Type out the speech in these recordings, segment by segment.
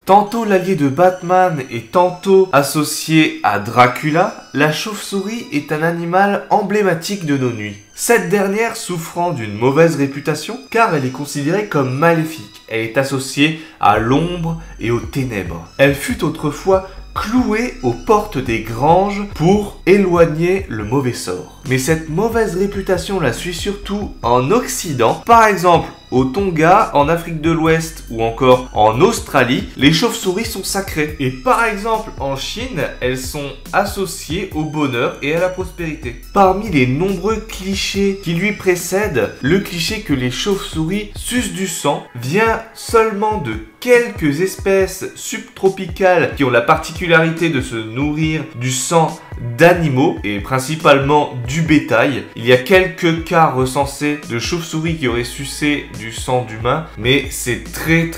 Tantôt l'allié de Batman et tantôt associé à Dracula, la chauve-souris est un animal emblématique de nos nuits. Cette dernière souffrant d'une mauvaise réputation car elle est considérée comme maléfique. Elle est associée à l'ombre et aux ténèbres. Elle fut autrefois clouée aux portes des granges pour éloigner le mauvais sort. Mais cette mauvaise réputation la suit surtout en Occident. Par exemple, au Tonga, en Afrique de l'Ouest ou encore en Australie, les chauves-souris sont sacrées. Et par exemple, en Chine, elles sont associées au bonheur et à la prospérité. Parmi les nombreux clichés qui lui précèdent, le cliché que les chauves-souris sucent du sang vient seulement de quelques espèces subtropicales qui ont la particularité de se nourrir du sang d'animaux et principalement du bétail. Il y a quelques cas recensés de chauves-souris qui auraient sucé du sang d'humain, mais c'est très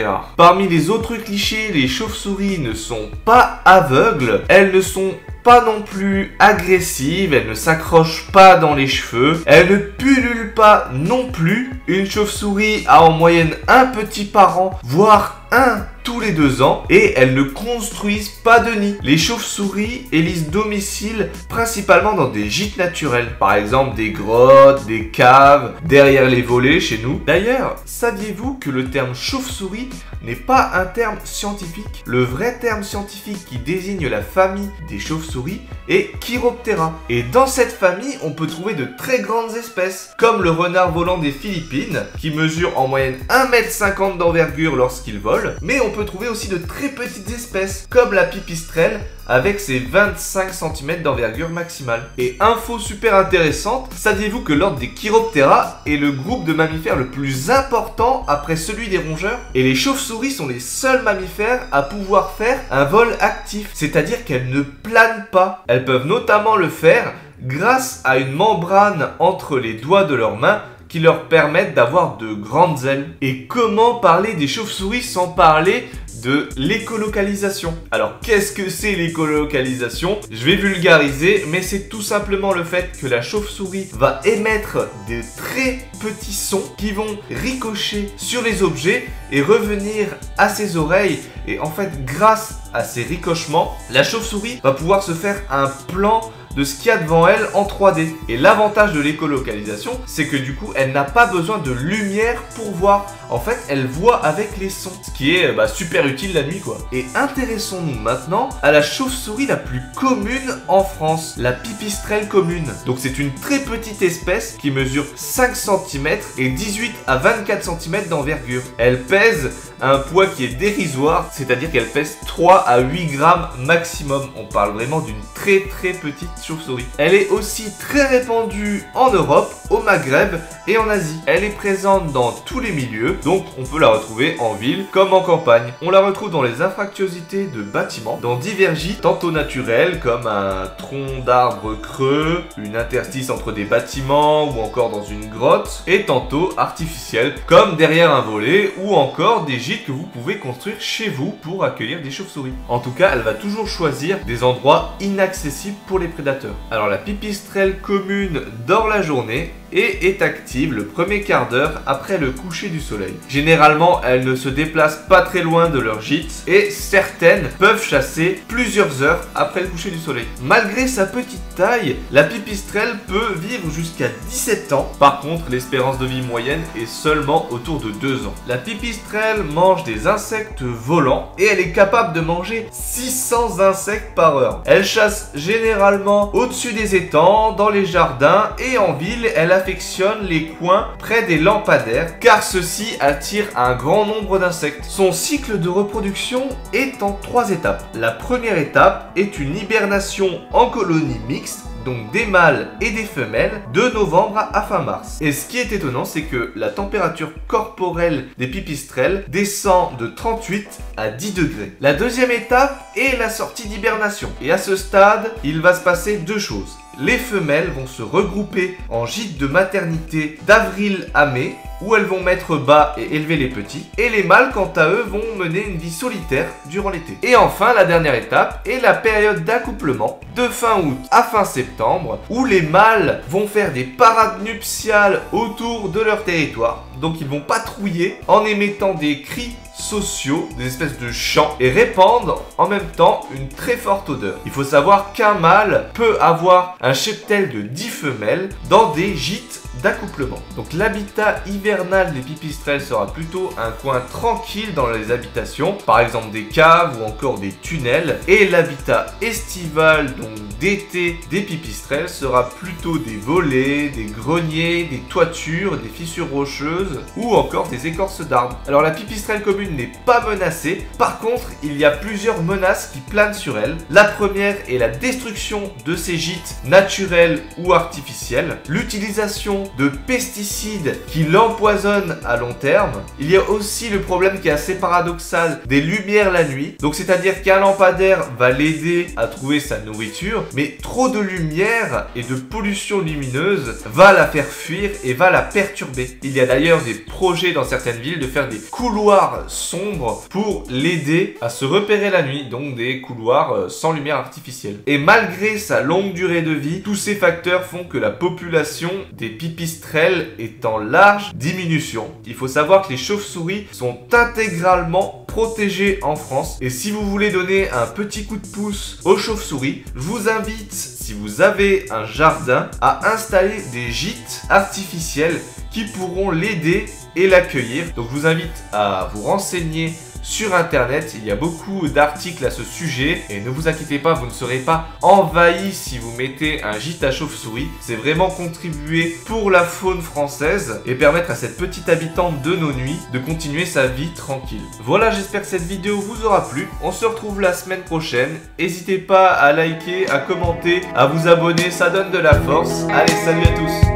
rare. Parmi les autres clichés, les chauves-souris ne sont pas aveugles, elles ne sont pas non plus agressives, elles ne s'accrochent pas dans les cheveux, elles ne pullulent pas non plus. Une chauve-souris a en moyenne un petit par an, voire un tous les 2 ans, et elles ne construisent pas de nid. Les chauves-souris élisent domicile principalement dans des gîtes naturels, par exemple des grottes, des caves, derrière les volets chez nous. D'ailleurs, saviez-vous que le terme chauve-souris n'est pas un terme scientifique? Le vrai terme scientifique qui désigne la famille des chauves-souris est Chiroptera. Et dans cette famille, on peut trouver de très grandes espèces, comme le renard volant des Philippines, qui mesure en moyenne 1,50 m d'envergure lorsqu'il vole, mais on peut trouver aussi de très petites espèces, comme la pipistrelle, avec ses 25 cm d'envergure maximale. Et info super intéressante, saviez-vous que l'ordre des Chiroptera est le groupe de mammifères le plus important après celui des rongeurs? Et les chauves-souris sont les seuls mammifères à pouvoir faire un vol actif, c'est-à-dire qu'elles ne planent pas. Elles peuvent notamment le faire grâce à une membrane entre les doigts de leurs mains qui leur permettent d'avoir de grandes ailes. Et comment parler des chauves-souris sans parler de l'écolocalisation? Alors qu'est-ce que c'est l'écolocalisation? Je vais vulgariser, mais c'est tout simplement le fait que la chauve-souris va émettre des très petits sons qui vont ricocher sur les objets et revenir à ses oreilles. Et en fait, grâce à ces ricochements, la chauve-souris va pouvoir se faire un plan de ce qu'il y a devant elle en 3D. Et l'avantage de l'écolocalisation, c'est que du coup, elle n'a pas besoin de lumière pour voir. En fait, elle voit avec les sons, ce qui est super utile la nuit, quoi. Et intéressons-nous maintenant à la chauve-souris la plus commune en France, la pipistrelle commune. Donc c'est une très petite espèce qui mesure 5 cm et 18 à 24 cm d'envergure. Elle pèse un poids qui est dérisoire, c'est-à-dire qu'elle pèse 3 à 8 grammes maximum. On parle vraiment d'une très petite chauve-souris. Elle est aussi très répandue en Europe, au Maghreb et en Asie. Elle est présente dans tous les milieux, donc on peut la retrouver en ville comme en campagne. On la retrouve dans les anfractuosités de bâtiments, dans divers gîtes, tantôt naturels comme un tronc d'arbre creux, une interstice entre des bâtiments ou encore dans une grotte, et tantôt artificiels comme derrière un volet ou encore des gîtes que vous pouvez construire chez vous pour accueillir des chauves-souris. En tout cas, elle va toujours choisir des endroits inaccessibles pour les prédateurs. Alors la pipistrelle commune dort la journée et est active le premier quart d'heure après le coucher du soleil. Généralement, elles ne se déplacent pas très loin de leur gîte et certaines peuvent chasser plusieurs heures après le coucher du soleil. Malgré sa petite taille, la pipistrelle peut vivre jusqu'à 17 ans. Par contre, l'espérance de vie moyenne est seulement autour de 2 ans. La pipistrelle mange des insectes volants et elle est capable de manger 600 insectes par heure. Elle chasse généralement au-dessus des étangs, dans les jardins et en ville. Elle affectionne les coins près des lampadaires car ceux-ci attirent un grand nombre d'insectes. Son cycle de reproduction est en 3 étapes. La première étape est une hibernation en colonie mixte, donc des mâles et des femelles, de novembre à fin mars. Et ce qui est étonnant, c'est que la température corporelle des pipistrelles descend de 38 à 10 degrés. La deuxième étape est la sortie d'hibernation. Et à ce stade, il va se passer 2 choses. Les femelles vont se regrouper en gîte de maternité d'avril à mai où elles vont mettre bas et élever les petits, et les mâles quant à eux vont mener une vie solitaire durant l'été. Et enfin la dernière étape est la période d'accouplement de fin août à fin septembre, où les mâles vont faire des parades nuptiales autour de leur territoire, donc ils vont patrouiller en émettant des cris sociaux, des espèces de chants, et répandre en même temps une très forte odeur. Il faut savoir qu'un mâle peut avoir un cheptel de 10 femelles dans des gîtes d'accouplement. Donc l'habitat hivernal des pipistrelles sera plutôt un coin tranquille dans les habitations, par exemple des caves ou encore des tunnels, et l'habitat estival, donc d'été, des pipistrelles sera plutôt des volets, des greniers, des toitures, des fissures rocheuses ou encore des écorces d'arbres. Alors la pipistrelle commune n'est pas menacée, par contre il y a plusieurs menaces qui planent sur elle. La première est la destruction de ces gîtes naturels ou artificiels, l'utilisation de pesticides qui l'empoisonnent à long terme. Il y a aussi le problème qui est assez paradoxal des lumières la nuit, donc c'est-à-dire qu'un lampadaire va l'aider à trouver sa nourriture, mais trop de lumière et de pollution lumineuse va la faire fuir et va la perturber. Il y a d'ailleurs des projets dans certaines villes de faire des couloirs sombres pour l'aider à se repérer la nuit, donc des couloirs sans lumière artificielle. Et malgré sa longue durée de vie, tous ces facteurs font que la population des pipistrelles est en large diminution. Il faut savoir que les chauves-souris sont intégralement protégées en France, et si vous voulez donner un petit coup de pouce aux chauves-souris, je vous invite, si vous avez un jardin, à installer des gîtes artificiels qui pourront l'aider et l'accueillir. Donc je vous invite à vous renseigner sur internet, il y a beaucoup d'articles à ce sujet et ne vous inquiétez pas, vous ne serez pas envahi si vous mettez un gîte à chauve-souris. C'est vraiment contribuer pour la faune française et permettre à cette petite habitante de nos nuits de continuer sa vie tranquille. Voilà, j'espère que cette vidéo vous aura plu. On se retrouve la semaine prochaine. N'hésitez pas à liker, à commenter, à vous abonner, ça donne de la force. Allez, salut à tous!